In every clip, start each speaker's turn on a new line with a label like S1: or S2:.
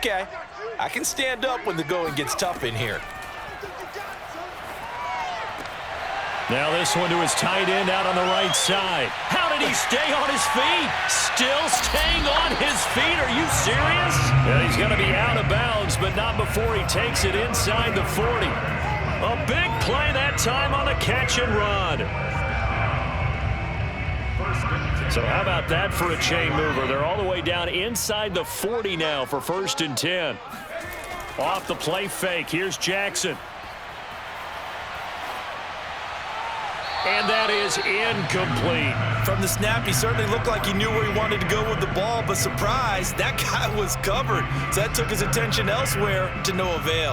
S1: okay. I can stand up when the going gets tough in here.
S2: Now this one to his tight end out on the right side. How did he stay on his feet? Still staying on his feet. Are you serious? Yeah, he's going to be out of bounds, but not before he takes it inside the 40. A big play that time on the catch and run. So how about that for a chain mover? They're all the way down inside the 40 now for 1st and 10. Off the play fake. Here's Jackson. And that is incomplete.
S1: From the snap, he certainly looked like he knew where he wanted to go with the ball, but surprise, that guy was covered. So that took his attention elsewhere to no avail.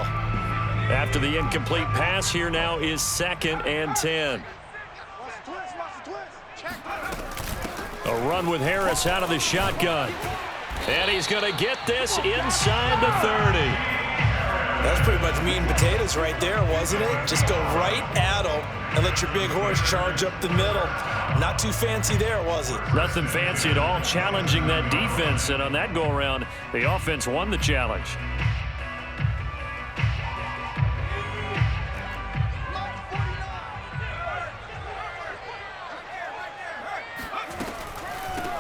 S2: After the incomplete pass, here now is 2nd and 10. A run with Harris out of the shotgun. And he's going to get this inside the 30.
S1: That's pretty much meat and potatoes right there, wasn't it? Just go right at him and let your big horse charge up the middle. Not too fancy there, was it?
S2: Nothing fancy at all, challenging that defense. And on that go-around, the offense won the challenge.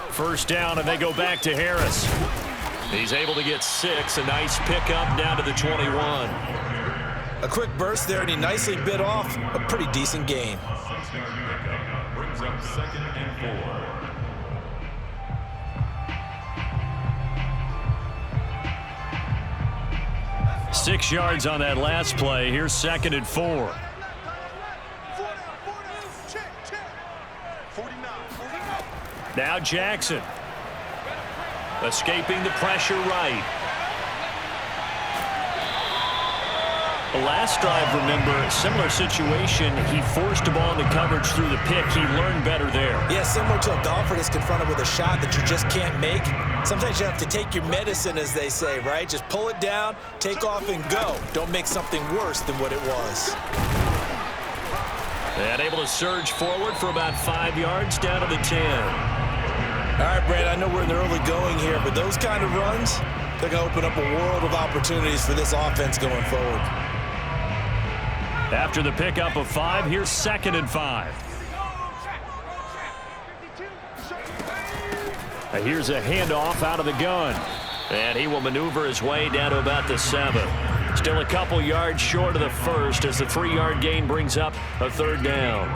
S2: First down, and they go back to Harris. He's able to get 6. A nice pickup down to the 21.
S1: A quick burst there, and he nicely bit off a pretty decent gain.
S3: Brings up 2nd and 4.
S2: 6 yards on that last play. Here's 2nd and 4. Now Jackson. Escaping the pressure right. The last drive, remember, similar situation. He forced a ball into coverage through the pick. He learned better there.
S1: Yeah, similar to a golfer that's confronted with a shot that you just can't make. Sometimes you have to take your medicine, as they say, right? Just pull it down, take off, and go. Don't make something worse than what it was.
S2: And able to surge forward for about 5 yards down to the 10.
S1: All right, Brad, I know we're in the early going here, but those kind of runs, they're going to open up a world of opportunities for this offense going forward.
S2: After the pickup of 5, here's 2nd and 5. Here's a handoff out of the gun. And he will maneuver his way down to about the 7. Still a couple yards short of the first as the 3-yard gain brings up a 3rd down.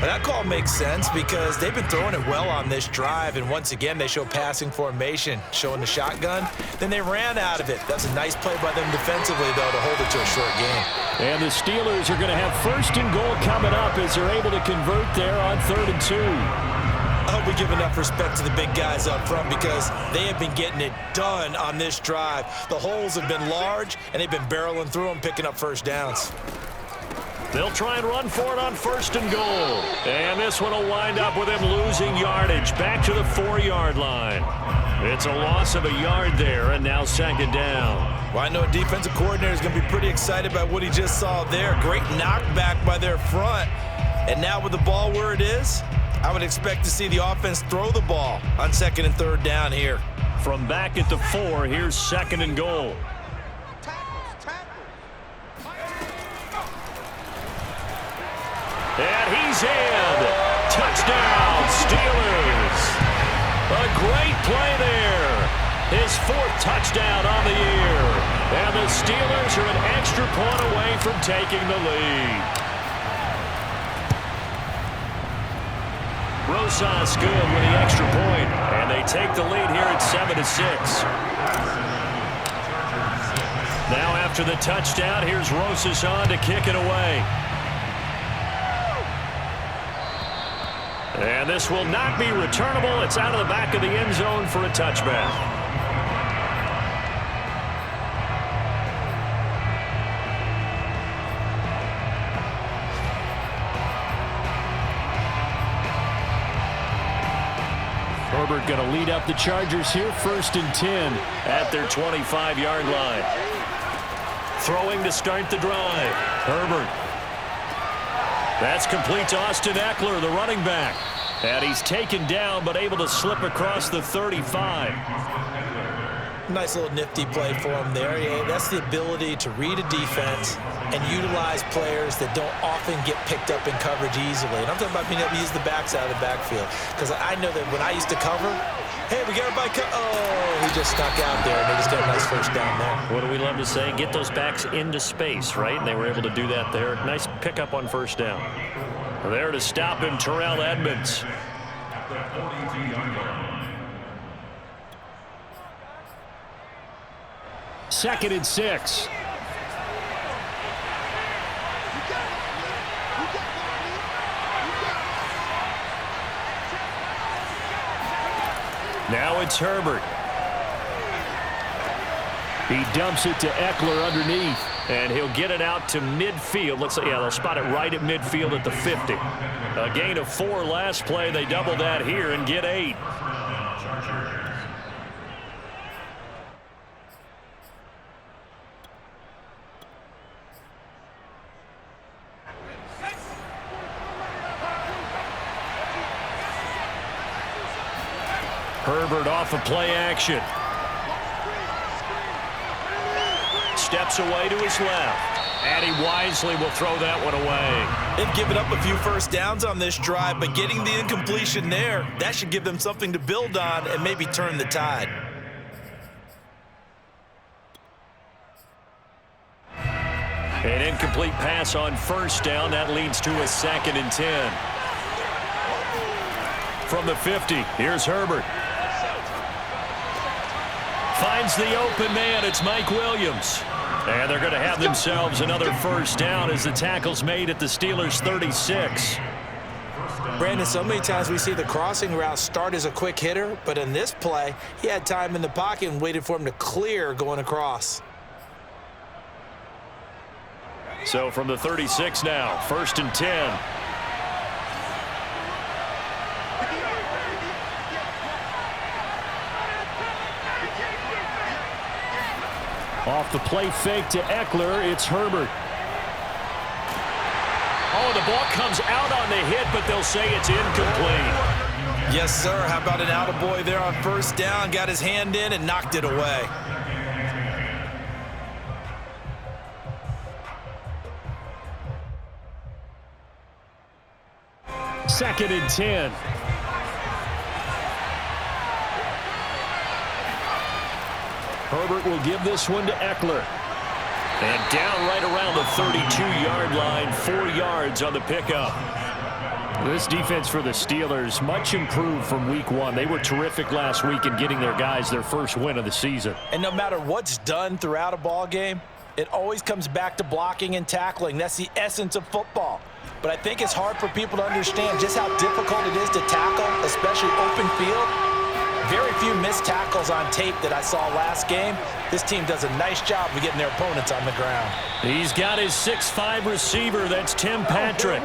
S1: Well, that call makes sense because they've been throwing it well on this drive, and once again they show passing formation, showing the shotgun. Then they ran out of it. That's a nice play by them defensively, though, to hold it to a short game.
S2: And the Steelers are going to have 1st and goal coming up as they're able to convert there on 3rd and 2.
S1: I hope we give enough respect to the big guys up front because they have been getting it done on this drive. The holes have been large, and they've been barreling through them, picking up 1st downs.
S2: They'll try and run for it on 1st and goal. And this one will wind up with him losing yardage back to the 4-yard line. It's a loss of a yard there, and now 2nd down.
S1: Well, I know a defensive coordinator is going to be pretty excited about what he just saw there. Great knockback by their front. And now with the ball where it is, I would expect to see the offense throw the ball on 2nd and 3rd down here.
S2: From back at the 4, here's 2nd and goal. And he's in. Touchdown, Steelers. A great play there. His 4th touchdown on the year. And the Steelers are an extra point away from taking the lead. Rosas good with the extra point, and they take the lead here at 7-6. Now after the touchdown, here's Rosas on to kick it away. And this will not be returnable. It's out of the back of the end zone for a touchback. Herbert going to lead up the Chargers here, 1st and 10 at their 25-yard line. Throwing to start the drive. Herbert. That's complete to Austin Eckler, the running back. And he's taken down but able to slip across the 35.
S1: Nice little nifty play for him there. Yeah, that's the ability to read a defense and utilize players that don't often get picked up in coverage easily. And I'm talking about being able to use the backs out of the backfield. Because I know that when I used to cover, hey, we got everybody oh, he just snuck out there, and they just got a nice first down there.
S2: What do we love to say? Get those backs into space, right? And they were able to do that there. Nice pickup on first down. There to stop him, Terrell Edmonds. Second and 6. Now it's Herbert. He dumps it to Eckler underneath, and he'll get it out to midfield. Let's say, yeah, they'll spot it right at midfield at the 50. A gain of 4 last play. They double that here and get 8. Herbert off of play action. Steps away to his left. And he wisely will throw that one away.
S1: They've given up a few first downs on this drive, but getting the incompletion there, that should give them something to build on and maybe turn the tide.
S2: An incomplete pass on first down. That leads to a 2nd and 10. From the 50, here's Herbert. Finds the open man. It's Mike Williams. And they're going to have themselves another first down as the tackle's made at the Steelers' 36.
S1: Brandon, so many times we see the crossing route start as a quick hitter, but in this play, he had time in the pocket and waited for him to clear going across.
S2: So from the 36 now, 1st and 10. Off the play fake to Eckler, it's Herbert. Oh, the ball comes out on the hit, but they'll say it's incomplete.
S1: Yes, sir. How about an attaboy there on first down? Got his hand in and knocked it away.
S2: Second and 10. Herbert will give this one to Eckler. And down right around the 32-yard line, 4 yards on the pickup. This defense for the Steelers, much improved from week 1. They were terrific last week in getting their guys their first win of the season.
S1: And no matter what's done throughout a ball game, it always comes back to blocking and tackling. That's the essence of football. But I think it's hard for people to understand just how difficult it is to tackle, especially open field. Very few missed tackles on tape that I saw last game. This team does a nice job of getting their opponents on the ground.
S2: He's got his 6'5" receiver. That's Tim Patrick.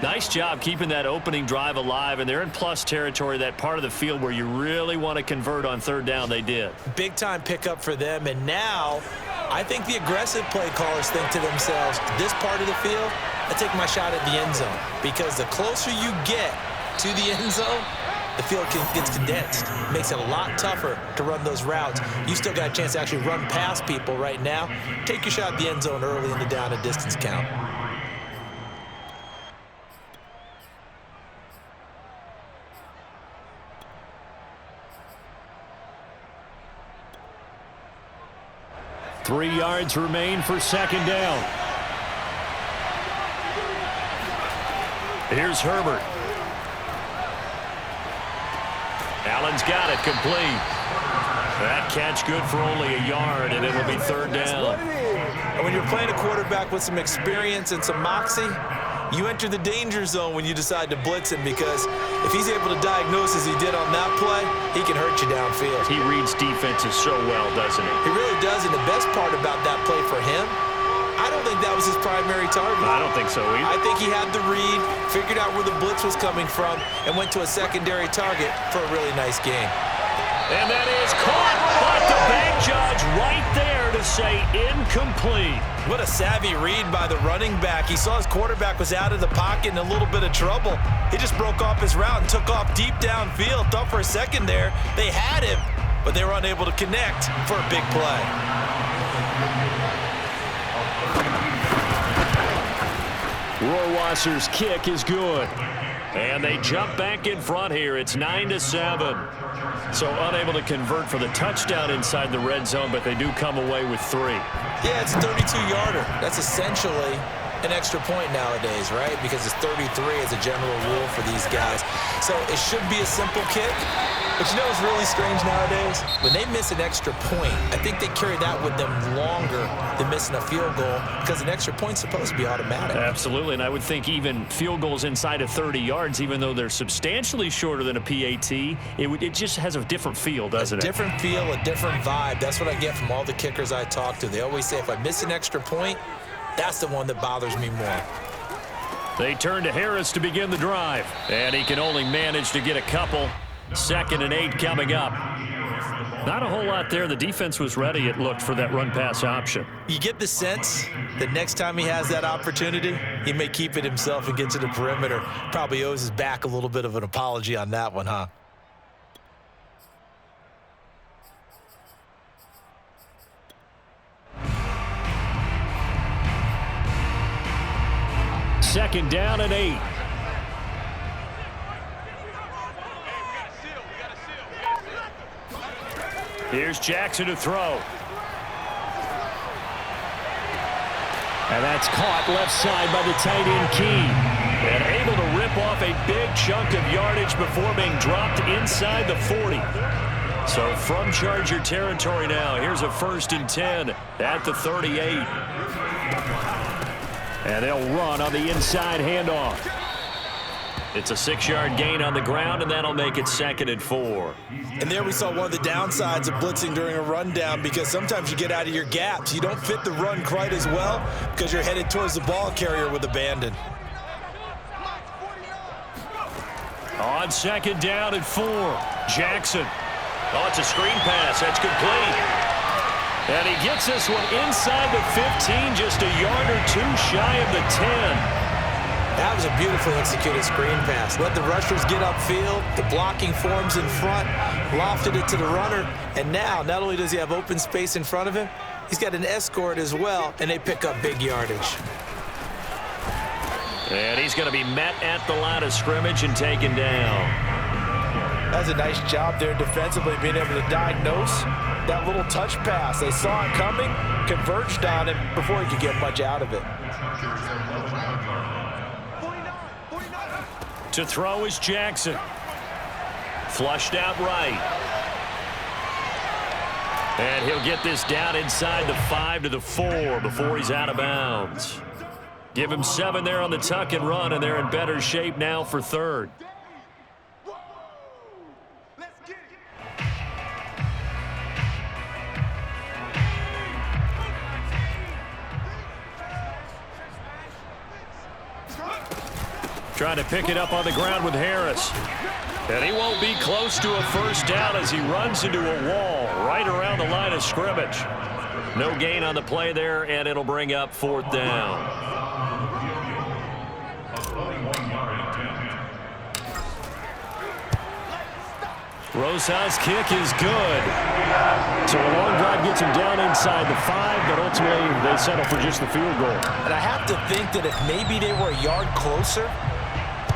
S2: Nice job keeping that opening drive alive, and they're in plus territory, that part of the field where you really want to convert on 3rd down. They did.
S1: Big-time pickup for them, and now I think the aggressive play callers think to themselves, this part of the field, I take my shot at the end zone, because the closer you get to the end zone, the field gets condensed. It makes it a lot tougher to run those routes. You still got a chance to actually run past people right now. Take your shot at the end zone early in the down and distance count.
S2: Three yards remain for 2nd down. Here's Herbert. Allen's got it complete. That catch good for only a yard, and it'll be 3rd down.
S1: And when you're playing a quarterback with some experience and some moxie, you enter the danger zone when you decide to blitz him, because if he's able to diagnose as he did on that play, he can hurt you downfield.
S2: He reads defenses so well, doesn't he?
S1: He really does, and the best part about that play for him, I don't think that was his primary target.
S2: I don't think so either.
S1: I think he had the read, figured out where the blitz was coming from, and went to a secondary target for a really nice game.
S2: And that is caught, but the bank judge right there to say incomplete.
S1: What a savvy read by the running back. He saw his quarterback was out of the pocket in a little bit of trouble. He just broke off his route and took off deep downfield. Thought for a second there they had him, but they were unable to connect for a big play.
S2: Rohrwasser's kick is good. And they jump back in front here. It's 9-7. So unable to convert for the touchdown inside the red zone, but they do come away with 3.
S1: Yeah, it's a 32-yarder. That's essentially an extra point nowadays, right? Because it's 33 as a general rule for these guys. So it should be a simple kick. But you know what's really strange nowadays? When they miss an extra point, I think they carry that with them longer than missing a field goal because an extra point's supposed to be automatic.
S2: Absolutely, and I would think even field goals inside of 30 yards, even though they're substantially shorter than a PAT, it just has a different feel, doesn't it?
S1: A different feel, a different vibe. That's what I get from all the kickers I talk to. They always say if I miss an extra point, that's the one that bothers me more.
S2: They turn to Harris to begin the drive, and he can only manage to get a couple. 2nd and 8 coming up. Not a whole lot there. The defense was ready, it looked, for that run-pass option.
S1: You get the sense that next time he has that opportunity, he may keep it himself and get to the perimeter. Probably owes his back a little bit of an apology on that one, huh?
S2: Second down and 8. Here's Jackson to throw. And that's caught left side by the tight end Key. And able to rip off a big chunk of yardage before being dropped inside the 40. So from Charger territory now, here's a 1st and 10 at the 38. And they'll run on the inside handoff. It's a 6-yard gain on the ground, and that'll make it 2nd and 4.
S1: And there we saw one of the downsides of blitzing during a rundown, because sometimes you get out of your gaps. You don't fit the run quite as well because you're headed towards the ball carrier with abandon.
S2: On 2nd down and 4, Jackson. Oh, it's a screen pass. That's complete. And he gets this one inside the 15, just a yard or 2 shy of the 10.
S1: That was a beautifully executed screen pass. Let the rushers get upfield. The blocking forms in front. Lofted it to the runner. And now, not only does he have open space in front of him, he's got an escort as well, and they pick up big yardage.
S2: And he's going to be met at the line of scrimmage and taken down.
S1: That's a nice job there defensively, being able to diagnose that little touch pass. They saw it coming, converged on him before he could get much out of it.
S2: To throw is Jackson. Flushed out right. And he'll get this down inside the 5 to the 4 before he's out of bounds. Give him 7 there on the tuck and run, and they're in better shape now for 3rd. Trying to pick it up on the ground with Harris. And he won't be close to a 1st down as he runs into a wall right around the line of scrimmage. No gain on the play there, and it'll bring up 4th down. Rosas' kick is good. So a long drive gets him down inside the 5, but ultimately they settle for just the field goal.
S1: And I have to think that if maybe they were a yard closer,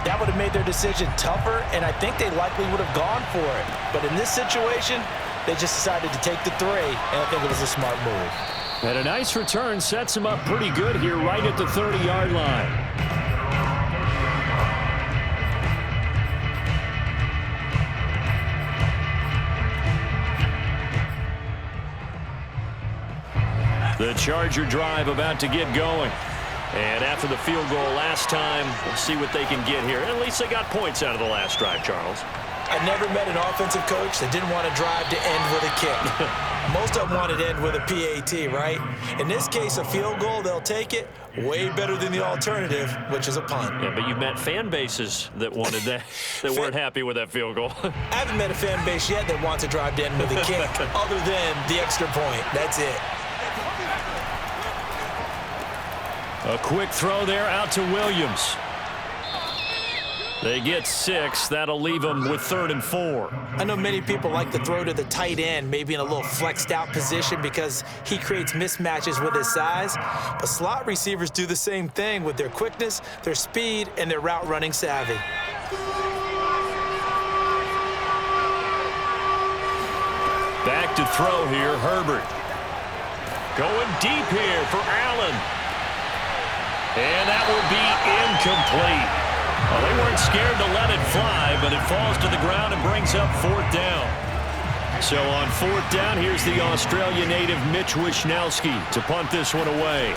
S1: that would have made their decision tougher, and I think they likely would have gone for it. But in this situation, they just decided to take the 3, and I think it was a smart move.
S2: And a nice return sets him up pretty good here right at the 30-yard line. The Charger drive about to get going. And after the field goal last time, we'll see what they can get here. At least they got points out of the last drive, Charles.
S1: I never met an offensive coach that didn't want to drive to end with a kick. Most of them wanted to end with a PAT, right? In this case, a field goal, they'll take it. Way better than the alternative, which is a punt.
S2: Yeah, but you've met fan bases that wanted that, that weren't happy with that field goal.
S1: I haven't met a fan base yet that wants to drive to end with a kick other than the extra point. That's it.
S2: A quick throw there out to Williams. They get 6. That'll leave them with 3rd and 4.
S1: I know many people like to throw to the tight end, maybe in a little flexed out position because he creates mismatches with his size. But slot receivers do the same thing with their quickness, their speed, and their route running savvy.
S2: Back to throw here, Herbert. Going deep here for Allen. And that will be incomplete. Well, they weren't scared to let it fly, but it falls to the ground and brings up 4th down. So on 4th down, here's the Australia native Mitch Wishnowsky to punt this one away.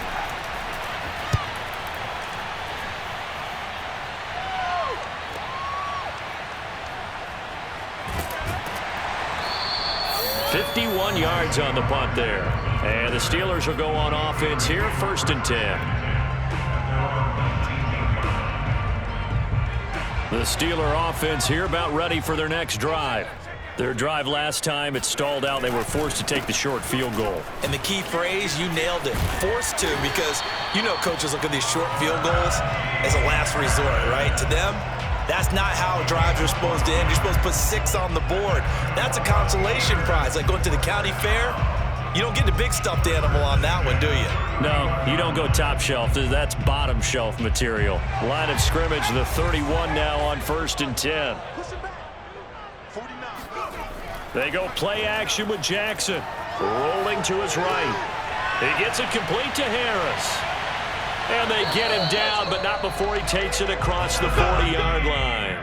S2: "51 yards on the punt there. And the Steelers will go on offense here, 1st and 10. The Steeler offense here about ready for their next drive. Their drive last time, it stalled out. They were forced to take the short field goal.
S1: And the key phrase, you nailed it, forced to, because you know coaches look at these short field goals as a last resort, right? To them, that's not how drives are supposed to end. You're supposed to put 6 on the board. That's a consolation prize, like going to the county fair. You don't get the big stuffed animal on that one, do you?
S2: No, you don't go top shelf. That's bottom shelf material. Line of scrimmage, the 31 now on 1st and 10. They go play action with Jackson. Rolling to his right. He gets it complete to Harris. And they get him down, but not before he takes it across the 40-yard line.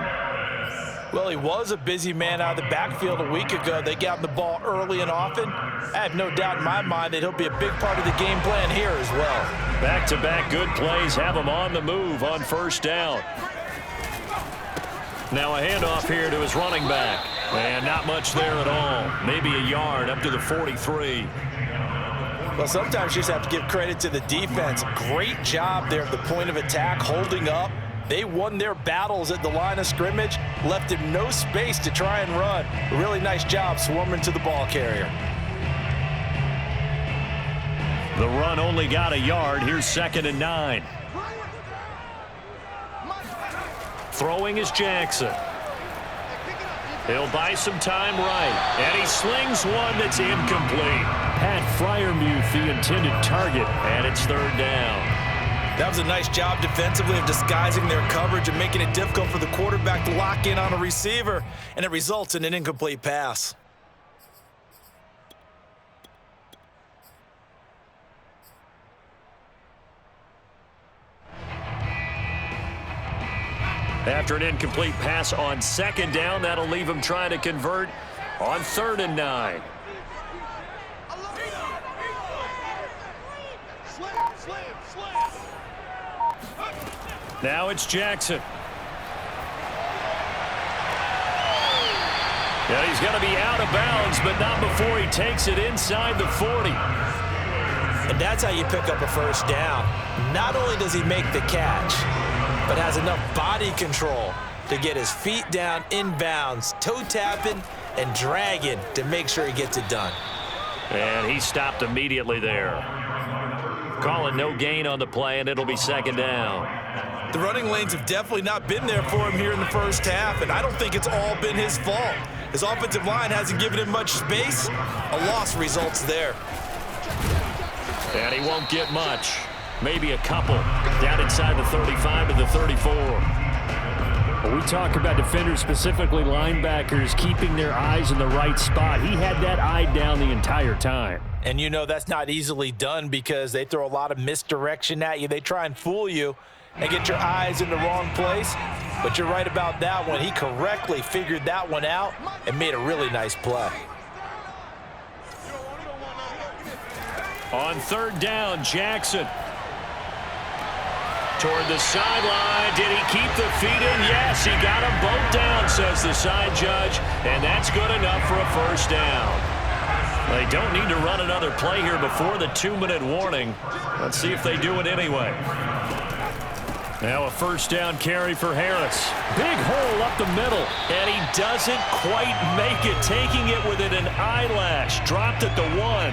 S1: Well, he was a busy man out of the backfield a week ago. They got him the ball early and often. I have no doubt in my mind that he'll be a big part of the game plan here as well.
S2: Back-to-back good plays have him on the move on 1st down. Now a handoff here to his running back. And not much there at all. Maybe a yard up to the 43.
S1: Well, sometimes you just have to give credit to the defense. Great job there at the point of attack, holding up. They won their battles at the line of scrimmage, left him no space to try and run. A really nice job swarming to the ball carrier.
S2: The run only got a yard. Here's 2nd and 9. Throwing is Jackson. He'll buy some time right. And he slings one that's incomplete. Pat Freiermuth, the intended target, and it's 3rd down.
S1: That was a nice job defensively of disguising their coverage and making it difficult for the quarterback to lock in on a receiver, and it results in an incomplete pass.
S2: After an incomplete pass on 2nd down, that'll leave him trying to convert on 3rd and 9. Now it's Jackson. Yeah, he's going to be out of bounds, but not before he takes it inside the 40.
S1: And that's how you pick up a 1st down. Not only does he make the catch, but has enough body control to get his feet down inbounds, toe tapping and dragging to make sure he gets it done.
S2: And he stopped immediately there. Calling no gain on the play, and it'll be 2nd down.
S1: The running lanes have definitely not been there for him here in the 1st half, and I don't think it's all been his fault. His offensive line hasn't given him much space. A loss results there.
S2: And he won't get much. Maybe a couple. Down inside the 35 to the 34. When we talk about defenders, specifically linebackers, keeping their eyes in the right spot, he had that eye down the entire time.
S1: And you know that's not easily done because they throw a lot of misdirection at you. They try and fool you and get your eyes in the wrong place. But you're right about that one. He correctly figured that one out and made a really nice play.
S2: On 3rd down, Jackson. Toward the sideline. Did he keep the feet in? Yes, he got them both down, says the side judge. And that's good enough for a 1st down. They don't need to run another play here before the 2-minute warning. Let's see if they do it anyway. Now a 1st down carry for Harris. Big hole up the middle. And he doesn't quite make it, taking it within an eyelash. Dropped at the 1.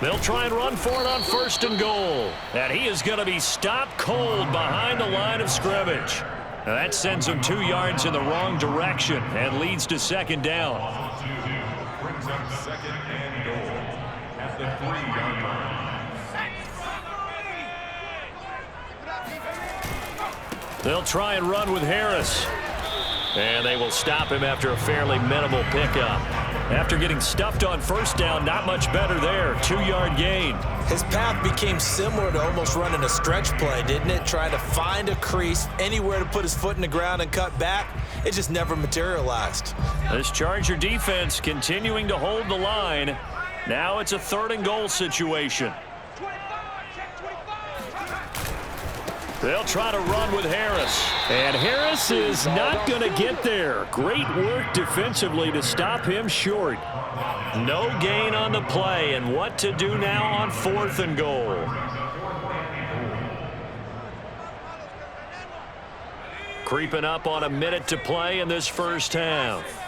S2: They'll try and run for it on 1st and goal. And he is going to be stopped cold behind the line of scrimmage. Now that sends him 2 yards in the wrong direction and leads to 2nd down.
S3: Brings up 2nd and goal at the 3-yard line.
S2: They'll try and run with Harris. And they will stop him after a fairly minimal pickup. After getting stuffed on 1st down, not much better there. 2-yard gain.
S1: His path became similar to almost running a stretch play, didn't it? Trying to find a crease, anywhere to put his foot in the ground and cut back. It just never materialized.
S2: This Charger defense continuing to hold the line. Now it's a 3rd and goal situation. They'll try to run with Harris. And Harris is not going to get there. Great work defensively to stop him short. No gain on the play, and what to do now on 4th and goal. Creeping up on a minute to play in this 1st half.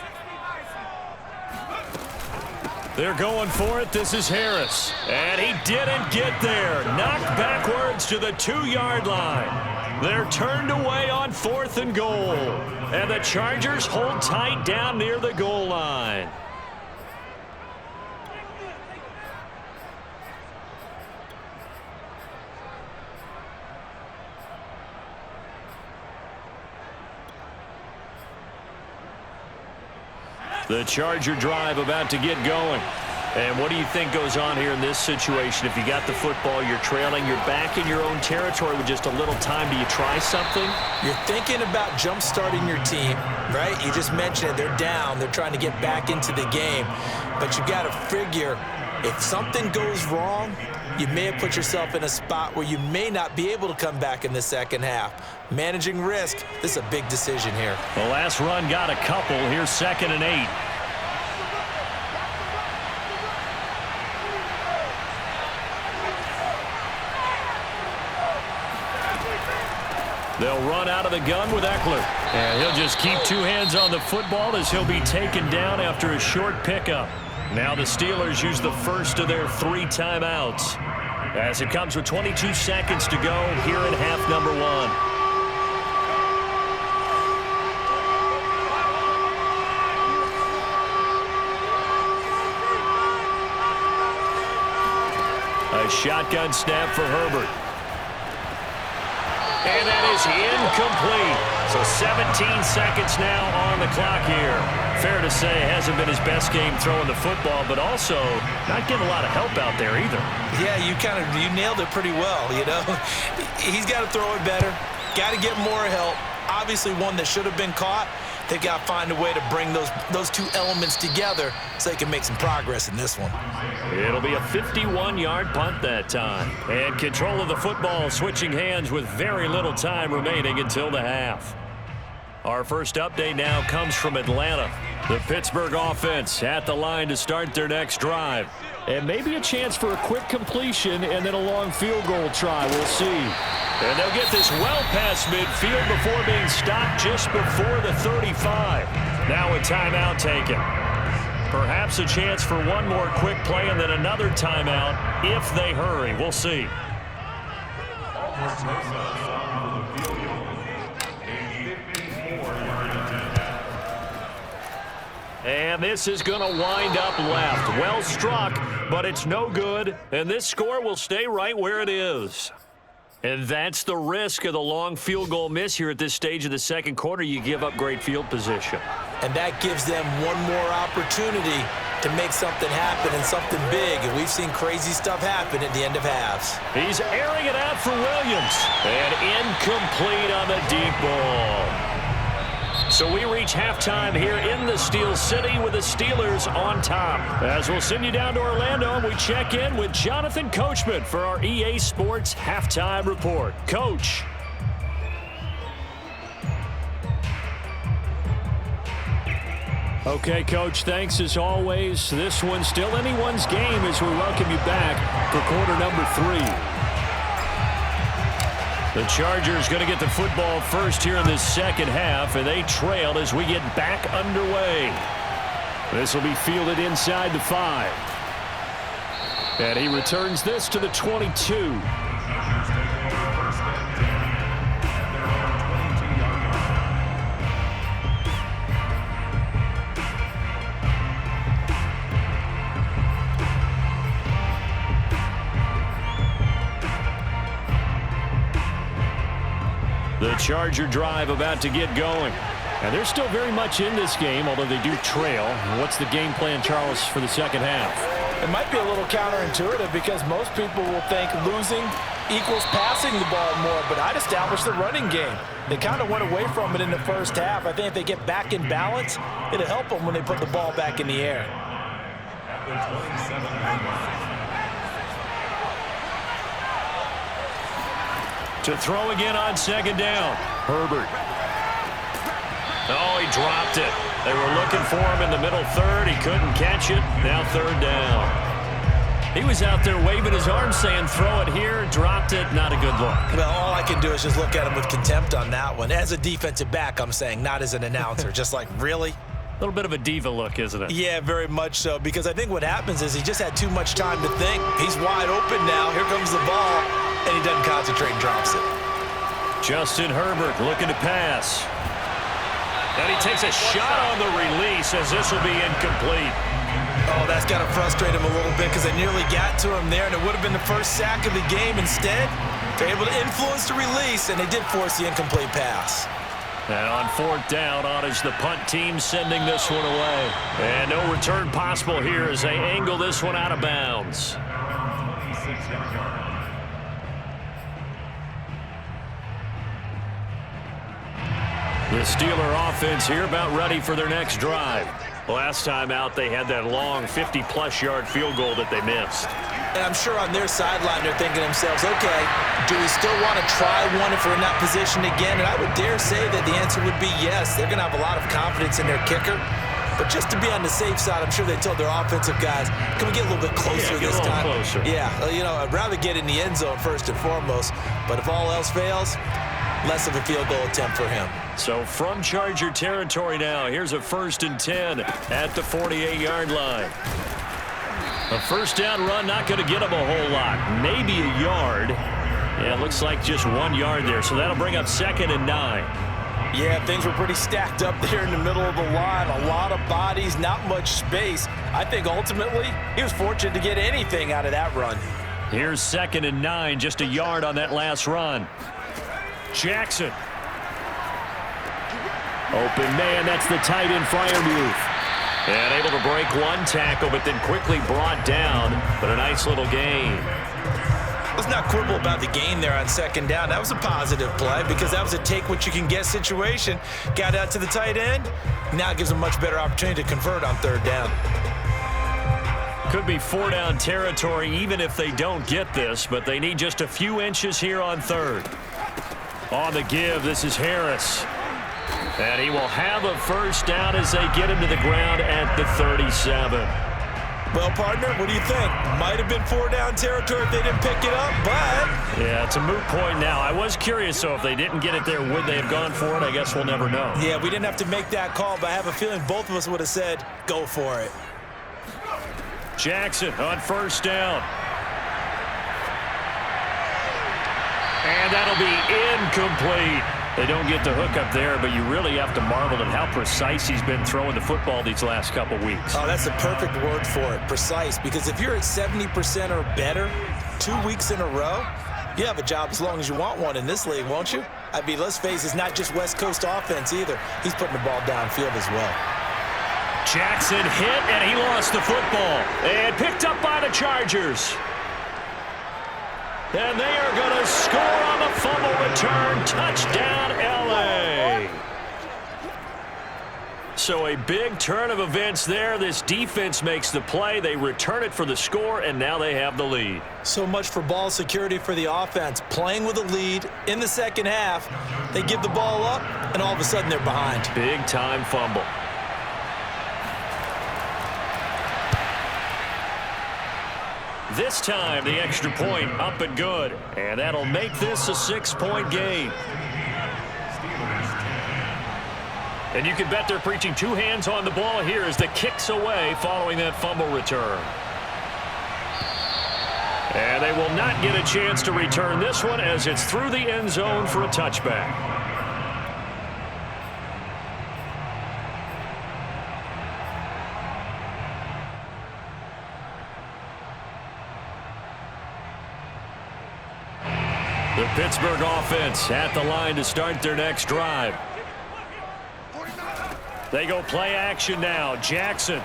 S2: They're going for it. This is Harris. And he didn't get there. Knocked backwards to the 2-yard line. They're turned away on 4th and goal. And the Chargers hold tight down near the goal line. The Charger drive about to get going. And what do you think goes on here in this situation? If you got the football, you're trailing, you're back in your own territory with just a little time. Do you try something?
S1: You're thinking about jump-starting your team, right? You just mentioned it. They're down. They're trying to get back into the game. But you got to figure, if something goes wrong, you may have put yourself in a spot where you may not be able to come back in the 2nd half. Managing risk, this is a big decision here.
S2: The last run got a couple. Here's 2nd and 8. They'll run out of the gun with Eckler. And he'll just keep 2 hands on the football as he'll be taken down after a short pickup. Now the Steelers use the first of their 3 timeouts as it comes with 22 seconds to go here in half number 1. A shotgun snap for Herbert. And that is incomplete. So 17 seconds now on the clock here. Fair to say, hasn't been his best game throwing the football, but also not getting a lot of help out there either.
S1: Yeah, you nailed it pretty well, you know. He's got to throw it better. Got to get more help. Obviously one that should have been caught. They got to find a way to bring those 2 elements together so they can make some progress in this one.
S2: It'll be a 51-yard punt that time. And control of the football switching hands with very little time remaining until the half. Our first update now comes from Atlanta. The Pittsburgh offense at the line to start their next drive. And maybe a chance for a quick completion and then a long field goal try. We'll see. And they'll get this well past midfield before being stopped just before the 35. Now a timeout taken. Perhaps a chance for one more quick play and then another timeout if they hurry. We'll see. And this is going to wind up left. Well struck, but it's no good. And this score will stay right where it is. And that's the risk of the long field goal miss here at this stage of the 2nd quarter. You give up great field position.
S1: And that gives them one more opportunity to make something happen and something big. And we've seen crazy stuff happen at the end of halves.
S2: He's airing it out for Williams. And incomplete on the deep ball. So we reach halftime here in the Steel City with the Steelers on top. As we'll send you down to Orlando, and we check in with Jonathan Coachman for our EA Sports Halftime Report. Coach. Okay, Coach, thanks as always. This one's still anyone's game as we welcome you back for quarter number 3. The Chargers going to get the football first here in this 2nd half, and they trailed as we get back underway. This will be fielded inside the 5. And he returns this to the 22. The Charger drive about to get going. And they're still very much in this game, although they do trail. What's the game plan, Charles, for the second half?
S4: It might be a little counterintuitive because most people will think losing equals passing the ball more, but I'd establish the running game. They kind of went away from it in the first half. I think if they get back in balance, it'll help them when they put the ball back in the air.
S2: To throw again on second down. Herbert. Oh, he dropped it. They were looking for him in the middle third. He couldn't catch it. Now third down. He was out there waving his arms saying, throw it here, dropped it. Not a good look.
S1: Well, all I can do is just look at him with contempt on that one. As a defensive back, I'm saying, not as an announcer. Just like, really?
S2: A little bit of a diva look, isn't it?
S1: Yeah, very much so, because I think what happens is he just had too much time to think. He's wide open now. Here comes the ball, and he doesn't concentrate and drops it.
S2: Justin Herbert looking to pass. And he takes a shot on the release as this will be incomplete.
S1: Oh, that's got to frustrate him a little bit because they nearly got to him there, and it would have been the first sack of the game. Instead, they're able to influence the release, and they did force the incomplete pass.
S2: And on fourth down, on is the punt team sending this one away. And no return possible here as they angle this one out of bounds. The Steeler offense here about ready for their next drive. Last time out, they had that long 50-plus yard field goal that they missed.
S1: And I'm sure on their sideline they're thinking to themselves, okay, do we still want to try one if we're in that position again? And I would dare say that the answer would be yes. They're going to have a lot of confidence in their kicker. But just to be on the safe side, I'm sure they told their offensive guys, can we get a little bit closer this time?
S2: Closer.
S1: Yeah, you know, I'd rather get in the end zone first and foremost. But if all else fails, less of a field goal attempt for him.
S2: So from Charger territory now, here's a 1st and 10 at the 48-yard line. A first down run not going to get him a whole lot. Maybe a yard. Yeah, it looks like just 1 yard there. So that'll bring up 2nd and 9.
S4: Yeah, things were pretty stacked up there in the middle of the line. A lot of bodies, not much space. I think ultimately he was fortunate to get anything out of that run.
S2: Here's 2nd and 9, just a yard on that last run. Jackson. Open man, that's the tight end Freiermuth. And able to break one tackle, but then quickly brought down. But a nice little gain.
S1: Let's not quibble about the gain there on 2nd down. That was a positive play because that was a take-what-you-can-get situation. Got out to the tight end. Now it gives them much better opportunity to convert on 3rd down.
S2: Could be 4-down territory even if they don't get this, but they need just a few inches here on 3rd. On the give, this is Harris. And he will have a first down as they get him to the ground at the 37.
S1: Well, partner, what do you think? Might have been 4-down territory if they didn't pick it up, but...
S2: Yeah, it's a moot point now. I was curious, so if they didn't get it there, would they have gone for it? I guess we'll never know.
S1: Yeah, we didn't have to make that call, but I have a feeling both of us would have said, go for it.
S2: Jackson on first down. And that'll be incomplete. They don't get the hook up there, but you really have to marvel at how precise he's been throwing the football these last couple weeks.
S1: Oh, that's the perfect word for it, precise, because if you're at 70% or better 2 weeks in a row, you have a job as long as you want one in this league, won't you? I mean, let's face it, it's not just West Coast offense either. He's putting the ball downfield as well.
S2: Jackson hit, and he lost the football. And picked up by the Chargers. And they are going to score on the fumble return. Touchdown, L.A. So a big turn of events there. This defense makes the play. They return it for the score, and now they have the lead.
S1: So much for ball security for the offense. Playing with a lead in the second half. They give the ball up, and all of a sudden they're behind.
S2: Big-time fumble. This time, the extra point up and good. And that'll make this a 6-point game. And you can bet they're preaching 2 hands on the ball here as the kick's away following that fumble return. And they will not get a chance to return this one as it's through the end zone for a touchback. The Pittsburgh offense at the line to start their next drive. They go play action now. Jackson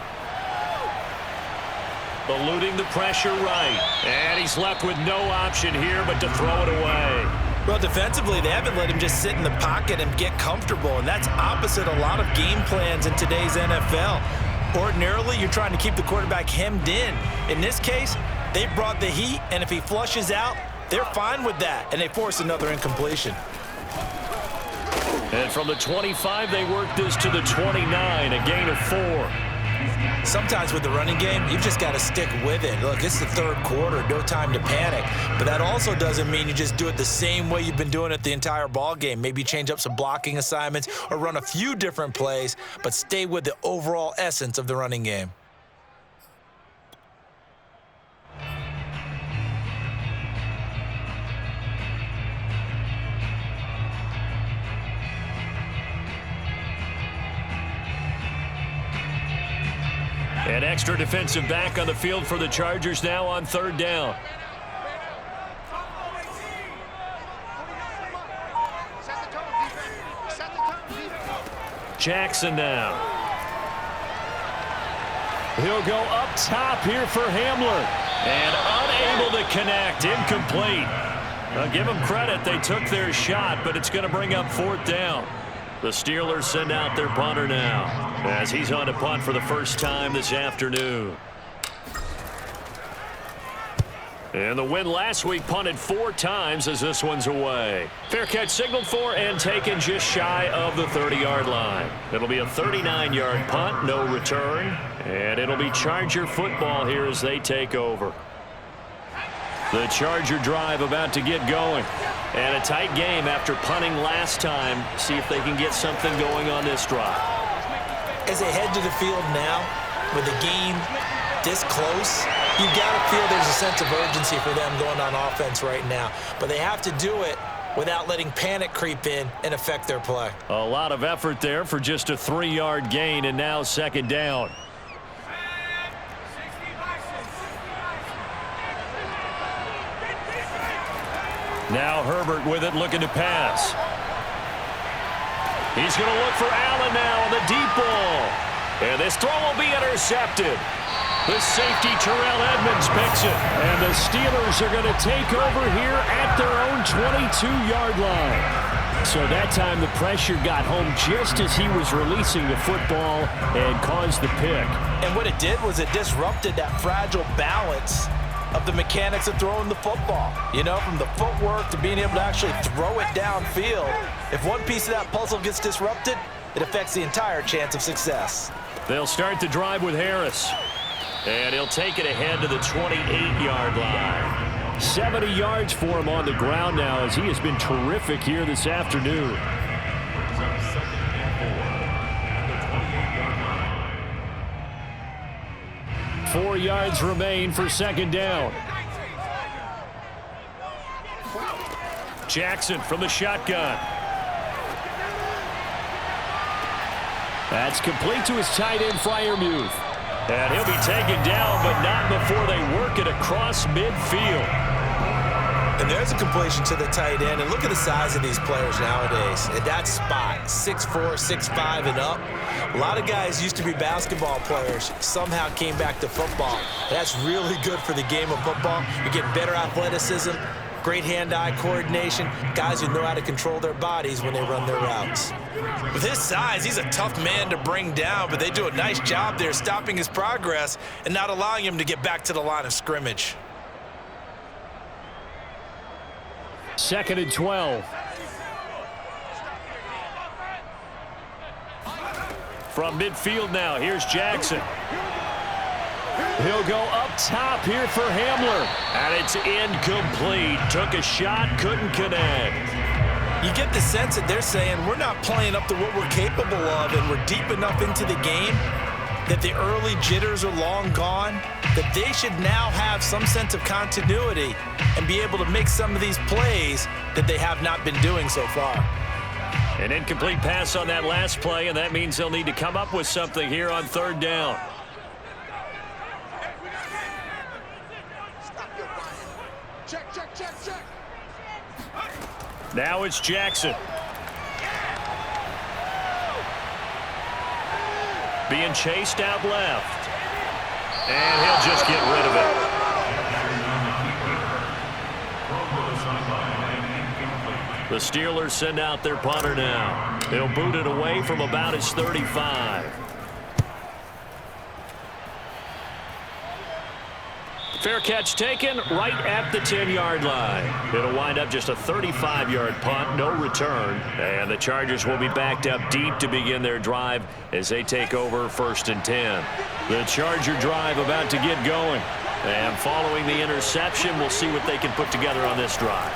S2: eluding the pressure right. And he's left with no option here but to throw it away.
S1: Well, defensively, they haven't let him just sit in the pocket and get comfortable, and that's opposite a lot of game plans in today's NFL. Ordinarily, you're trying to keep the quarterback hemmed in. In this case, they brought the heat, and if he flushes out, they're fine with that, and they force another incompletion.
S2: And from the 25, they work this to the 29, a gain of 4.
S1: Sometimes with the running game, you've just got to stick with it. Look, it's the third quarter, no time to panic. But that also doesn't mean you just do it the same way you've been doing it the entire ball game. Maybe change up some blocking assignments or run a few different plays, but stay with the overall essence of the running game.
S2: An extra defensive back on the field for the Chargers now on third down. Jackson now. He'll go up top here for Hamler. And unable to connect. Incomplete. I'll give them credit. They took their shot, but it's going to bring up fourth down. The Steelers send out their punter now as he's on to punt for the first time this afternoon. And the win last week punted 4 times as this one's away. Fair catch signaled for and taken just shy of the 30-yard line. It'll be a 39-yard punt, no return. And it'll be Charger football here as they take over. The Charger drive about to get going. And a tight game after punting last time. See if they can get something going on this drive.
S1: As they head to the field now, with the game this close, you got to feel there's a sense of urgency for them going on offense right now. But they have to do it without letting panic creep in and affect their play.
S2: A lot of effort there for just a 3-yard gain, and now second down. Now Herbert with it, looking to pass. He's going to look for Allen now on the deep ball. And this throw will be intercepted. The safety, Terrell Edmonds, picks it. And the Steelers are going to take over here at their own 22-yard line. So that time the pressure got home just as he was releasing the football and caused the pick.
S1: And what it did was it disrupted that fragile balance of the mechanics of throwing the football. You know, from the footwork to being able to actually throw it downfield. If one piece of that puzzle gets disrupted, it affects the entire chance of success.
S2: They'll start the drive with Harris. And he'll take it ahead to the 28-yard line. 70 yards for him on the ground now as he has been terrific here this afternoon. 4 yards remain for second down. Jackson from the shotgun. That's complete to his tight end, Freiermuth. And he'll be taken down, but not before they work it across midfield.
S1: And there's a completion to the tight end. And look at the size of these players nowadays. At that spot, 6'4", 6'5", and up. A lot of guys used to be basketball players, somehow came back to football. That's really good for the game of football. You get better athleticism, great hand-eye coordination, guys who know how to control their bodies when they run their routes. With his size, he's a tough man to bring down, but they do a nice job there stopping his progress and not allowing him to get back to the line of scrimmage.
S2: 2nd and 12. From midfield now, here's Jackson. He'll go up top here for Hamler. And it's incomplete. Took a shot, couldn't connect.
S1: You get the sense that they're saying we're not playing up to what we're capable of and we're deep enough into the game that the early jitters are long gone, that they should now have some sense of continuity and be able to make some of these plays that they have not been doing so far.
S2: An incomplete pass on that last play, and that means they'll need to come up with something here on third down. Now it's Jackson. Being chased out left. And he'll just get rid of it. The Steelers send out their punter now. They'll boot it away from about his 35. Fair catch taken right at the 10-yard line. It'll wind up just a 35-yard punt, no return. And the Chargers will be backed up deep to begin their drive as they take over 1st and 10. The Charger drive about to get going. And following the interception, we'll see what they can put together on this drive.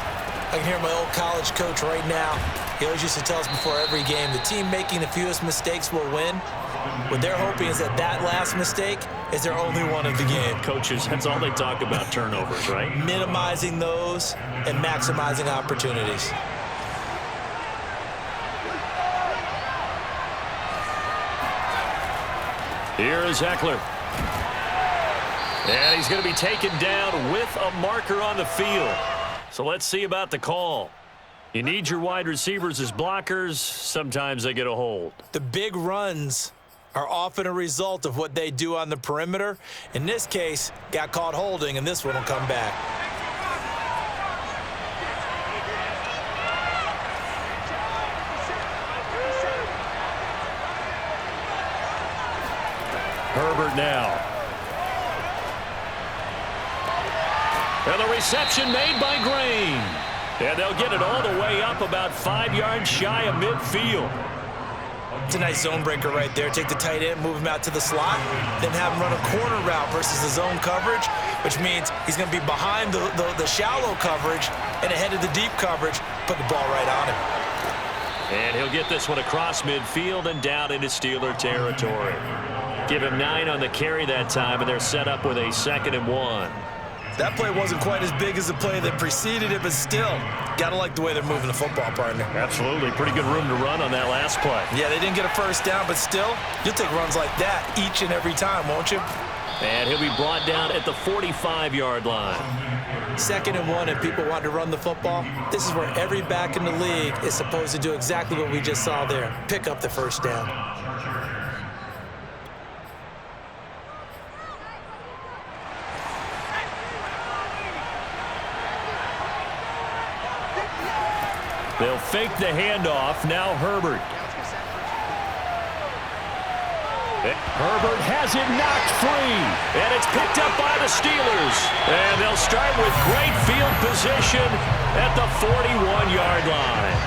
S4: I can hear my old college coach right now. He always used to tell us before every game, the team making the fewest mistakes will win. What they're hoping is that last mistake is their only one of the game.
S2: Coaches, that's all they talk about, turnovers, right?
S4: Minimizing those and maximizing opportunities.
S2: Here is Eckler. And he's going to be taken down with a marker on the field. So let's see about the call. You need your wide receivers as blockers. Sometimes they get a hold.
S1: The big runs are often a result of what they do on the perimeter. In this case, got caught holding, and this one will come back.
S2: Herbert now. And the reception made by Green. And they'll get it all the way up about 5 yards shy of midfield.
S1: It's a nice zone breaker right there. Take the tight end, move him out to the slot, then have him run a corner route versus the zone coverage, which means he's going to be behind the shallow coverage and ahead of the deep coverage. Put the ball right on him.
S2: And he'll get this one across midfield and down into Steeler territory. Give him 9 on the carry that time, and they're set up with a 2nd and 1.
S1: That play wasn't quite as big as the play that preceded it, but still, got to like the way they're moving the football, partner.
S2: Absolutely. Pretty good room to run on that last play.
S1: Yeah, they didn't get a first down, but still, you'll take runs like that each and every time, won't you?
S2: And he'll be brought down at the 45-yard line.
S1: 2nd and 1, and people want to run the football. This is where every back in the league is supposed to do exactly what we just saw there. Pick up the first down.
S2: They'll fake the handoff. Now Herbert. Herbert has it knocked free. And it's picked up by the Steelers. And they'll start with great field position at the 41-yard line.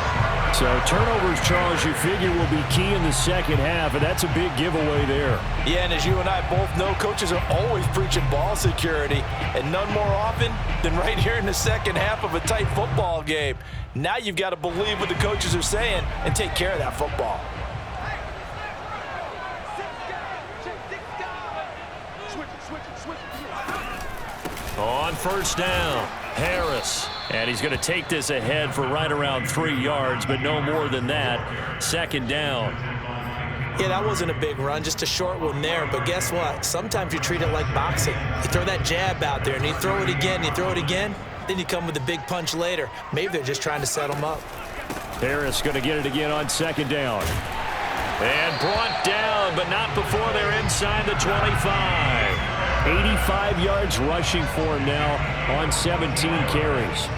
S2: So turnovers, Charles, you figure will be key in the second half, and that's a big giveaway there.
S1: Yeah, and as you and I both know, coaches are always preaching ball security, and none more often than right here in the second half of a tight football game. Now you've got to believe what the coaches are saying and take care of that football.
S2: On first down, Harris. And he's going to take this ahead for right around 3 yards, but no more than that. 2nd down.
S4: Yeah, that wasn't a big run, just a short one there. But guess what? Sometimes you treat it like boxing. You throw that jab out there, and you throw it again, you throw it again, then you come with a big punch later. Maybe they're just trying to set them up.
S2: Harris going to get it again on 2nd down. And brought down, but not before they're inside the 25. 85 yards rushing for him now on 17 carries.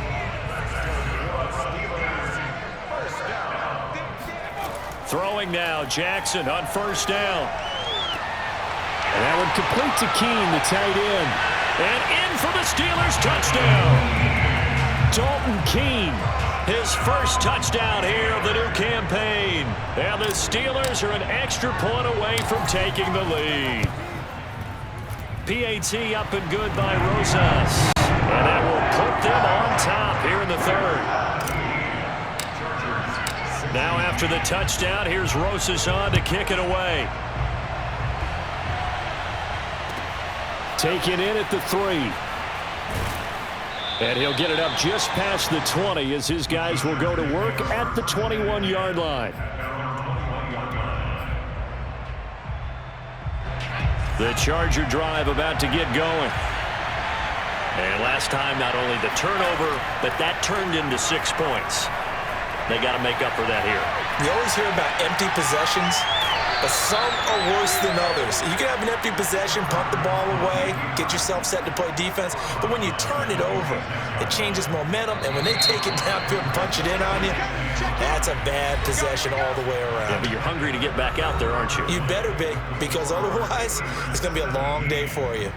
S2: Throwing now, Jackson on first down. And that one complete to Keene, the tight end. And in for the Steelers, touchdown. Dalton Keene, his first touchdown here of the new campaign. And the Steelers are an extra point away from taking the lead. PAT up and good by Rosas. And that will put them on top here in the 3rd. Now after the touchdown, here's Rosas on to kick it away. Taken in at the 3. And he'll get it up just past the 20 as his guys will go to work at the 21-yard line. The Charger drive about to get going. And last time, not only the turnover, but that turned into 6 points. They got to make up for that here.
S4: You always hear about empty possessions, but some are worse than others. You can have an empty possession, pump the ball away, get yourself set to play defense, but when you turn it over, it changes momentum, and when they take it downfield and punch it in on you, that's a bad possession all the way around.
S2: Yeah, but you're hungry to get back out there, aren't you?
S4: You better be, because otherwise, it's going to be a long day for you.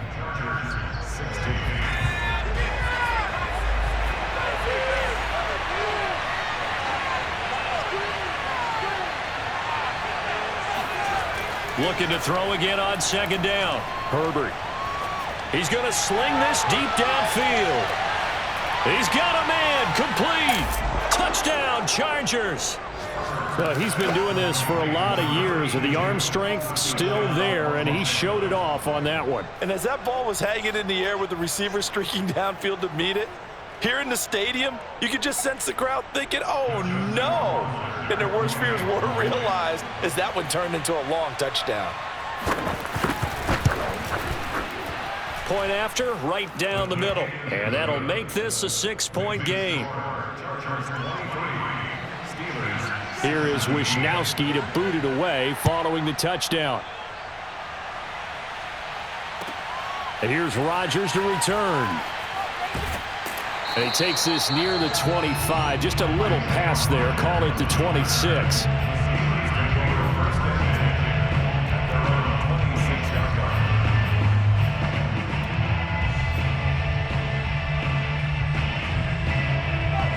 S2: Looking to throw again on second down. Herbert. He's going to sling this deep downfield. He's got a man. Complete. Touchdown, Chargers. He's been doing this for a lot of years, with the arm strength still there, and he showed it off on that one.
S4: And as that ball was hanging in the air with the receiver streaking downfield to meet it, here in the stadium, you could just sense the crowd thinking, oh, no. And their worst fears were realized as that one turned into a long touchdown.
S2: Point after, right down the middle. And that'll make this a 6-point game. Here is Wisnowski to boot it away following the touchdown. And here's Rodgers to return. And he takes this near the 25. Just a little pass there. Call it the 26.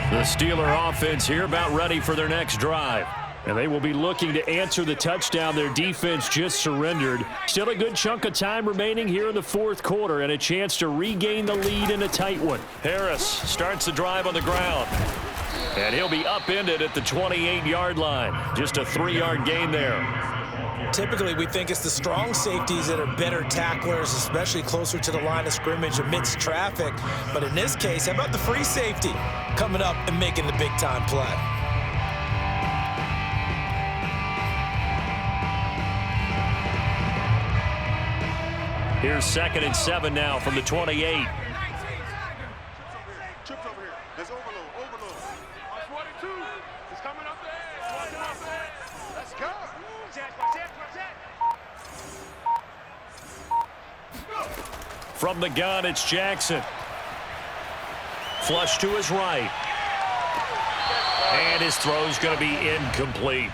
S2: The Steeler offense here about ready for their next drive. And they will be looking to answer the touchdown their defense just surrendered. Still a good chunk of time remaining here in the fourth quarter, and a chance to regain the lead in a tight one. Harris starts the drive on the ground. And he'll be upended at the 28-yard line. Just a 3-yard gain there.
S4: Typically, we think it's the strong safeties that are better tacklers, especially closer to the line of scrimmage amidst traffic. But in this case, how about the free safety coming up and making the big-time play?
S2: Here's 2nd and 7 now from the 28.
S3: Trips over here. There's overload. 42 is coming up there. Let's go.
S2: From the gun, it's Jackson. Flush to his right. And his throw's going to be incomplete.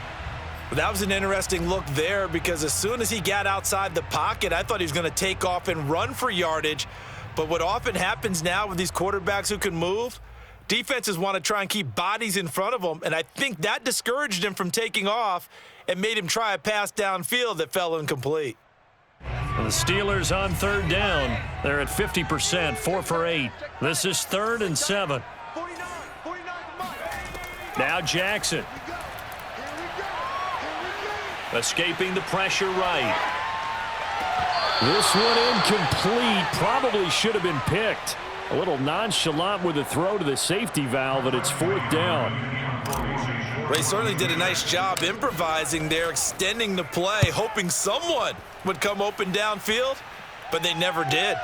S4: That was an interesting look there, because as soon as he got outside the pocket, I thought he was going to take off and run for yardage. But what often happens now with these quarterbacks who can move, defenses want to try and keep bodies in front of them, and I think that discouraged him from taking off and made him try a pass downfield that fell incomplete.
S2: The Steelers on 3rd down. They're at 50%, 4 for 8. This is 3rd and 7. Now Jackson. Escaping the pressure right. This one incomplete. Probably should have been picked. A little nonchalant with the throw to the safety valve, and it's 4th down.
S4: They certainly did a nice job improvising there, extending the play, hoping someone would come open downfield, but they never did.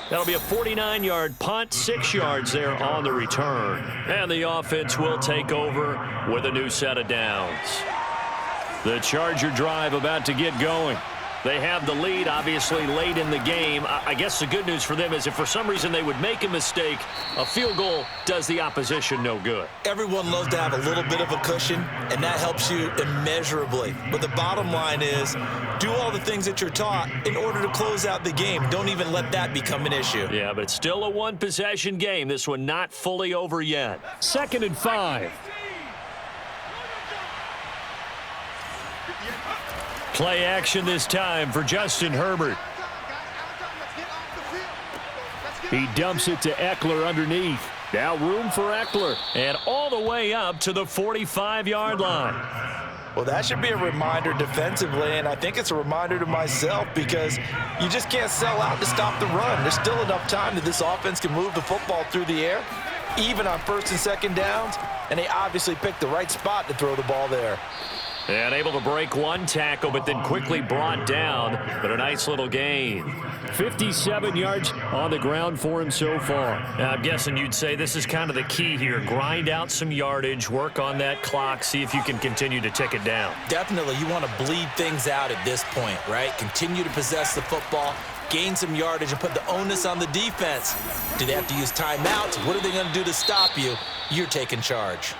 S2: That'll be a 49-yard punt, 6 yards there on the return. And the offense will take over with a new set of downs. The Charger drive about to get going. They have the lead, obviously, late in the game. I guess the good news for them is if for some reason they would make a mistake, a field goal does the opposition no good.
S4: Everyone loves to have a little bit of a cushion, and that helps you immeasurably. But the bottom line is, do all the things that you're taught in order to close out the game. Don't even let that become an issue.
S2: Yeah, but it's still a one-possession game. This one not fully over yet. 2nd and 5. Play action this time for Justin Herbert. He dumps it to Eckler underneath. Now room for Eckler. And all the way up to the 45-yard line.
S4: Well, that should be a reminder defensively, and I think it's a reminder to myself because you just can't sell out to stop the run. There's still enough time that this offense can move the football through the air, even on first and second downs, and they obviously picked the right spot to throw the ball there.
S2: And able to break one tackle, but then quickly brought down. But a nice little gain. 57 yards on the ground for him so far. Now, I'm guessing you'd say this is kind of the key here. Grind out some yardage, work on that clock, see if you can continue to tick it down.
S1: Definitely, you want to bleed things out at this point, right? Continue to possess the football, gain some yardage, and put the onus on the defense. Do they have to use timeouts? What are they going to do to stop you? You're taking charge.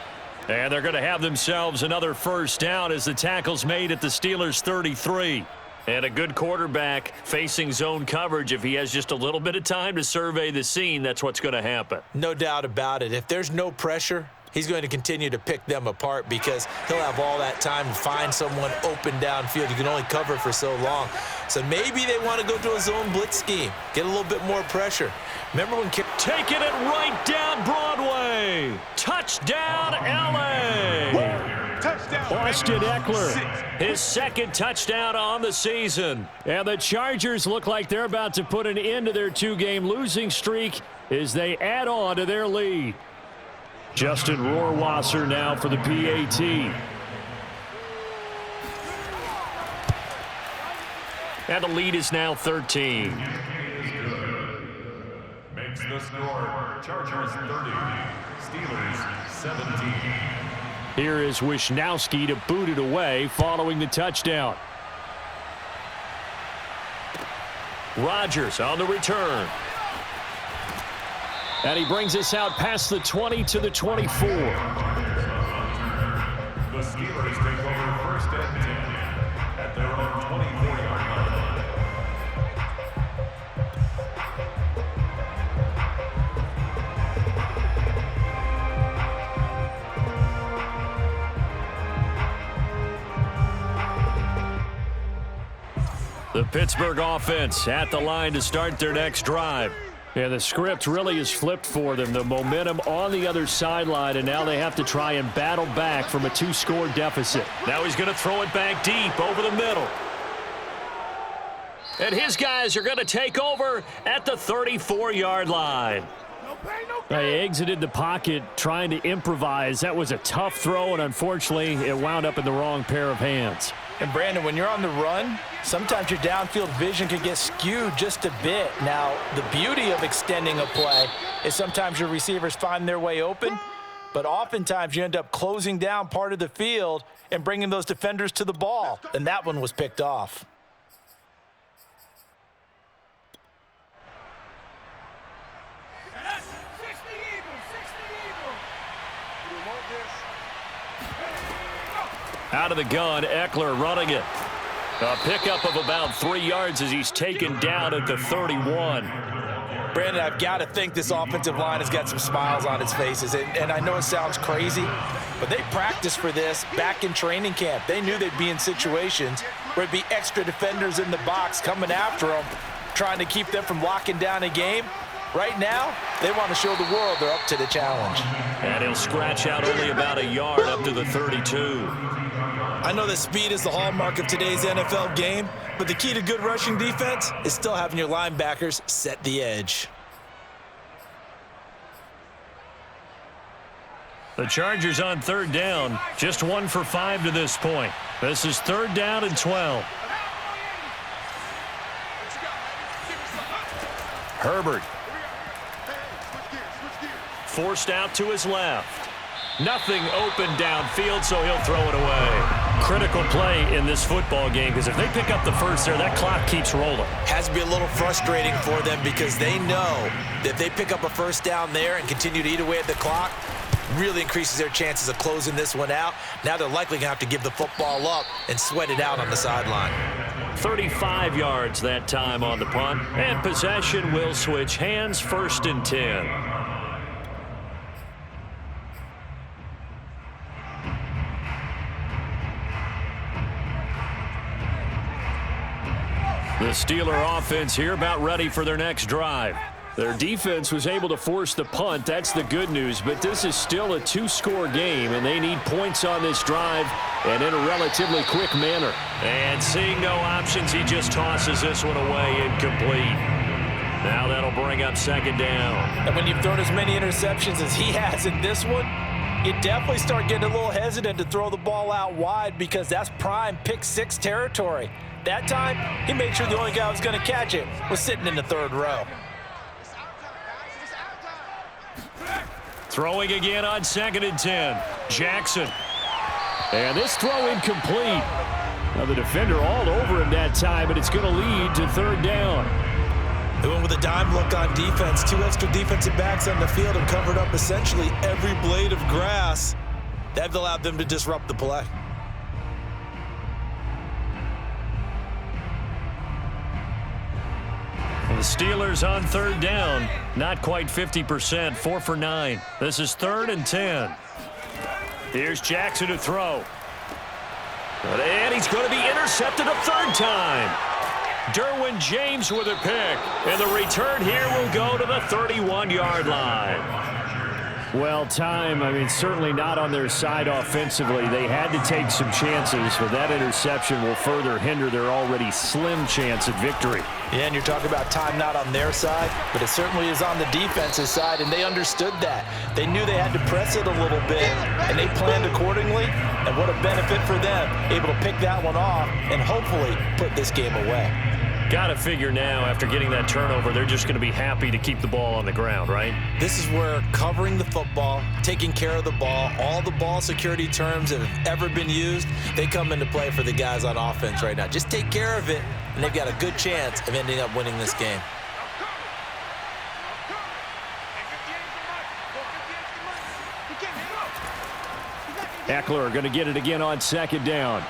S2: And they're going to have themselves another first down as the tackle's made at the Steelers' 33. And a good quarterback facing zone coverage. If he has just a little bit of time to survey the scene, that's what's going to happen.
S1: No doubt about it. If there's no pressure, he's going to continue to pick them apart because he'll have all that time to find someone open downfield. You can only cover for so long. So maybe they want to go to a zone blitz scheme, get a little bit more pressure. Remember when
S2: taking it right down Broadway. Touchdown, L.A.
S3: Touchdown.
S2: Austin Eckler, his second touchdown on the season. And the Chargers look like they're about to put an end to their two-game losing streak as they add on to their lead. Justin Rohrwasser now for the PAT. And the lead is now 13.
S5: Makes the score Chargers 30, Steelers 17.
S2: Here is Wisnowski to boot it away following the touchdown. Rodgers on the return. And he brings us out past the 20 to the 24.
S5: The Steelers take over first and 10 at their own 24-yard line.
S2: The Pittsburgh offense at the line to start their next drive. Yeah, the script really is flipped for them. The momentum on the other sideline, and now they have to try and battle back from a two-score deficit. Now he's going to throw it back deep over the middle. And his guys are going to take over at the 34-yard line. They exited the pocket trying to improvise. That was a tough throw, and unfortunately, it wound up in the wrong pair of hands.
S4: And, Brandon, when you're on the run, sometimes your downfield vision can get skewed just a bit. Now, the beauty of extending a play is sometimes your receivers find their way open, but oftentimes you end up closing down part of the field and bringing those defenders to the ball, and that one was picked off.
S2: Out of the gun, Eckler running it. A pickup of about 3 yards as he's taken down at the 31.
S4: Brandon, I've got to think this offensive line has got some smiles on its faces. And I know it sounds crazy, but they practiced for this back in training camp. They knew they'd be in situations where it'd be extra defenders in the box coming after them, trying to keep them from locking down a game. Right now, they want to show the world they're up to the challenge.
S2: And he'll scratch out only about a yard up to the 32.
S1: I know that speed is the hallmark of today's NFL game, but the key to good rushing defense is still having your linebackers set the edge.
S2: The Chargers on third down, just 1 for 5 to this point. This is 3rd down and 12. Herbert. Forced out to his left. Nothing open downfield, so he'll throw it away. Critical play in this football game because if they pick up the first there, that clock keeps rolling.
S1: Has to be a little frustrating for them because they know that if they pick up a first down there and continue to eat away at the clock, really increases their chances of closing this one out. Now they're likely going to have to give the football up and sweat it out on the sideline.
S2: 35 yards that time on the punt, and possession will switch hands, 1st and 10. The Steeler offense here about ready for their next drive. Their defense was able to force the punt. That's the good news, but this is still a two-score game, and they need points on this drive and in a relatively quick manner. And seeing no options, he just tosses this one away incomplete. Now that'll bring up second down.
S4: And when you've thrown as many interceptions as he has in this one, you definitely start getting a little hesitant to throw the ball out wide because that's prime pick six territory. That time, he made sure the only guy who was going to catch it was sitting in the third row.
S2: Throwing again on 2nd and 10. Jackson. And this throw incomplete. Now the defender all over him that time, and it's going to lead to third down.
S1: They went with a dime look on defense. 2 extra defensive backs on the field and covered up essentially every blade of grass. That allowed them to disrupt the play.
S2: The Steelers on third down. Not quite 50%. 4 for 9. This is 3rd and 10. Here's Jackson to throw. And he's going to be intercepted a third time. Derwin James with a pick. And the return here will go to the 31-yard line. Well, certainly not on their side offensively. They had to take some chances, but that interception will further hinder their already slim chance at victory.
S4: Yeah, and you're talking about time not on their side, but it certainly is on the defensive side, and they understood that. They knew they had to press it a little bit, and they planned accordingly, and what a benefit for them, able to pick that one off and hopefully put this game away.
S2: Got to figure now, after getting that turnover, they're just going to be happy to keep the ball on the ground, right?
S1: This is where covering the football, taking care of the ball, all the ball security terms that have ever been used, they come into play for the guys on offense right now. Just take care of it, and they've got a good chance of ending up winning this game.
S2: Eckler going to get it again on 2nd down.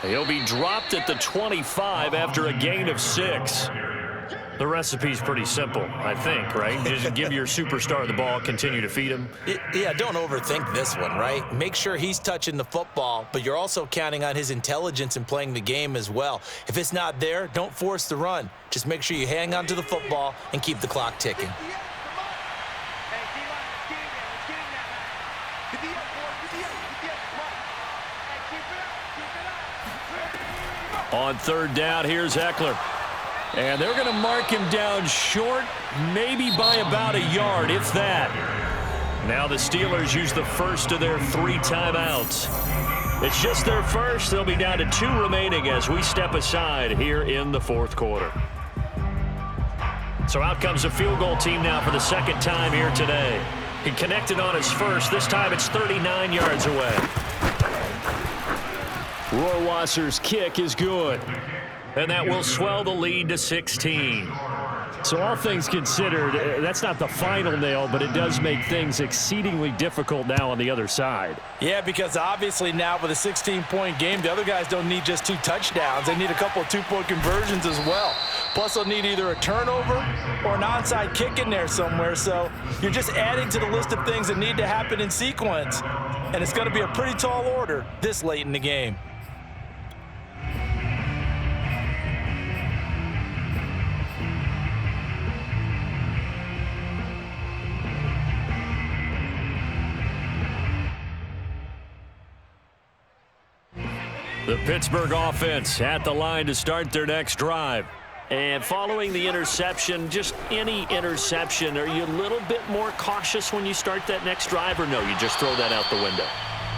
S2: He'll be dropped at the 25 after a gain of 6. The recipe's pretty simple, I think, right? Just give your superstar the ball, continue to feed him.
S1: Yeah, don't overthink this one, right? Make sure he's touching the football, but you're also counting on his intelligence in playing the game as well. If it's not there, don't force the run. Just make sure you hang on to the football and keep the clock ticking.
S2: On 3rd down, here's Eckler. And they're going to mark him down short, maybe by about a yard, if that. Now the Steelers use the first of their 3 timeouts. It's just their first. They'll be down to 2 remaining as we step aside here in the 4th quarter. So out comes a field goal team now for the 2nd time here today. He connected on his first. This time it's 39 yards away. Rohrwasser's kick is good. And that will swell the lead to 16. So all things considered, that's not the final nail, but it does make things exceedingly difficult now on the other side.
S4: Yeah, because obviously now with a 16-point game, the other guys don't need just 2 touchdowns. They need a couple of 2-point conversions as well. Plus, they'll need either a turnover or an onside kick in there somewhere. So you're just adding to the list of things that need to happen in sequence. And it's going to be a pretty tall order this late in the game.
S2: The Pittsburgh offense at the line to start their next drive. And following the interception, just any interception, are you a little bit more cautious when you start that next drive, or no, you just throw that out the window?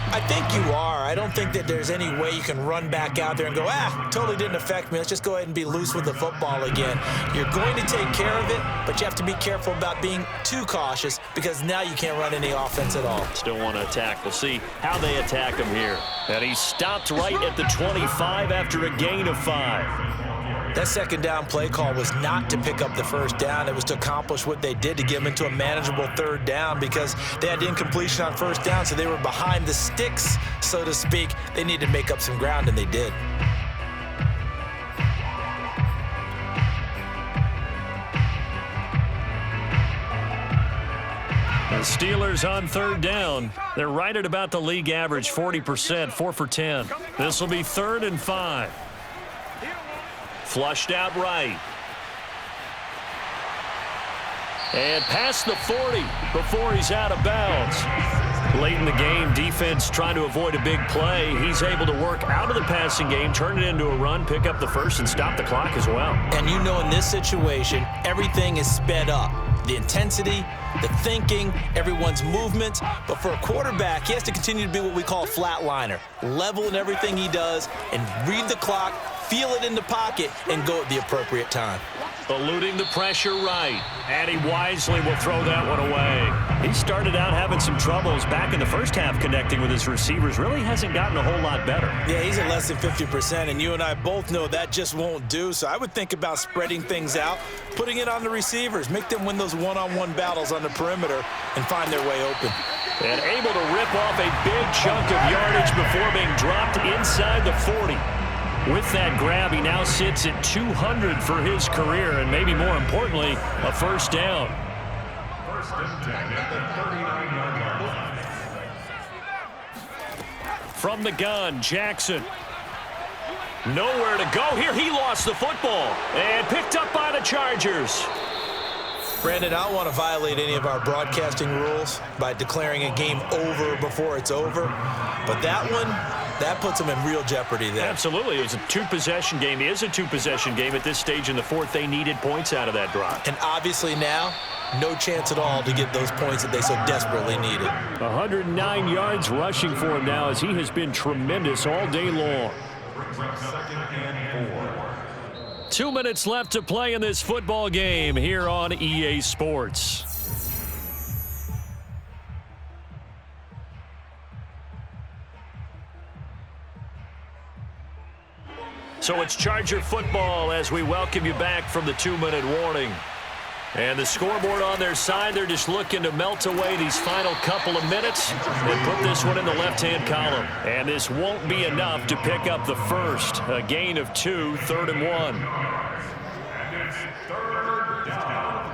S1: I think you are. I don't think that there's any way you can run back out there and go, totally didn't affect me. Let's just go ahead and be loose with the football again. You're going to take care of it, but you have to be careful about being too cautious because now you can't run any offense at all.
S2: Still want to attack. We'll see how they attack him here. And he stopped right at the 25 after a gain of 5.
S1: That 2nd down play call was not to pick up the 1st down. It was to accomplish what they did to get them into a manageable 3rd down because they had incompletion on 1st down, so they were behind the sticks, so to speak. They needed to make up some ground, and they did.
S2: The Steelers on 3rd down. They're right at about the league average, 40%, 4 for 10. This will be 3rd and 5. Flushed out right. And past the 40 before he's out of bounds. Late in the game, defense trying to avoid a big play. He's able to work out of the passing game, turn it into a run, pick up the first, and stop the clock as well.
S4: And you know in this situation, everything is sped up. The intensity, the thinking, everyone's movements. But for a quarterback, he has to continue to be what we call a flatliner. Level in everything he does and read the clock, feel it in the pocket, and go at the appropriate time.
S2: Eluding the pressure right. And he wisely will throw that one away. He started out having some troubles back in the first half connecting with his receivers. Really hasn't gotten a whole lot better.
S4: Yeah, he's at less than 50%, and you and I both know that just won't do. So I would think about spreading things out, putting it on the receivers, make them win those one-on-one battles on the perimeter and find their way open.
S2: And able to rip off a big chunk of yardage before being dropped inside the 40. With that grab, he now sits at 200 for his career, and maybe more importantly, a first down.
S5: First and 10 at the 39-yard line.
S2: From the gun, Jackson. Nowhere to go here. He lost the football and picked up by the Chargers.
S4: Brandon, I don't want to violate any of our broadcasting rules by declaring a game over before it's over, but that one, that puts them in real jeopardy there.
S2: Absolutely. It was a two-possession game. It is a two-possession game at this stage in the fourth. They needed points out of that drive.
S4: And obviously now, no chance at all to get those points that they so desperately needed.
S2: 109 yards rushing for him now as he has been tremendous all day long.
S5: Brings up second and 4.
S2: 2 minutes left to play in this football game here on EA Sports. So it's Charger football as we welcome you back from the 2-minute warning. And the scoreboard on their side, they're just looking to melt away these final couple of minutes and put this one in the left-hand column. And this won't be enough to pick up the first. A gain of 2, 3rd and 1.
S5: And it's third down.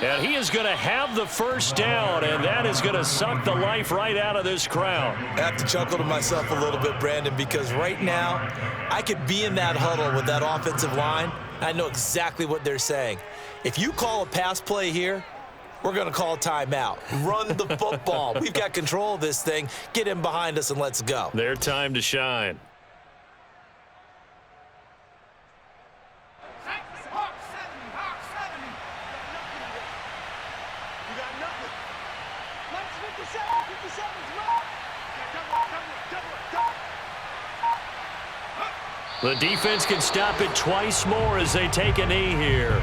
S2: And he is going to have the first down, and that is going to suck the life right out of this crowd.
S4: I have to chuckle to myself a little bit, Brandon, because right now I could be in that huddle with that offensive line. I know exactly what they're saying. If you call a pass play here, we're going to call a timeout. Run the football. We've got control of this thing. Get in behind us and let's go.
S2: Their time to shine. The defense can stop it twice more as they take a knee here.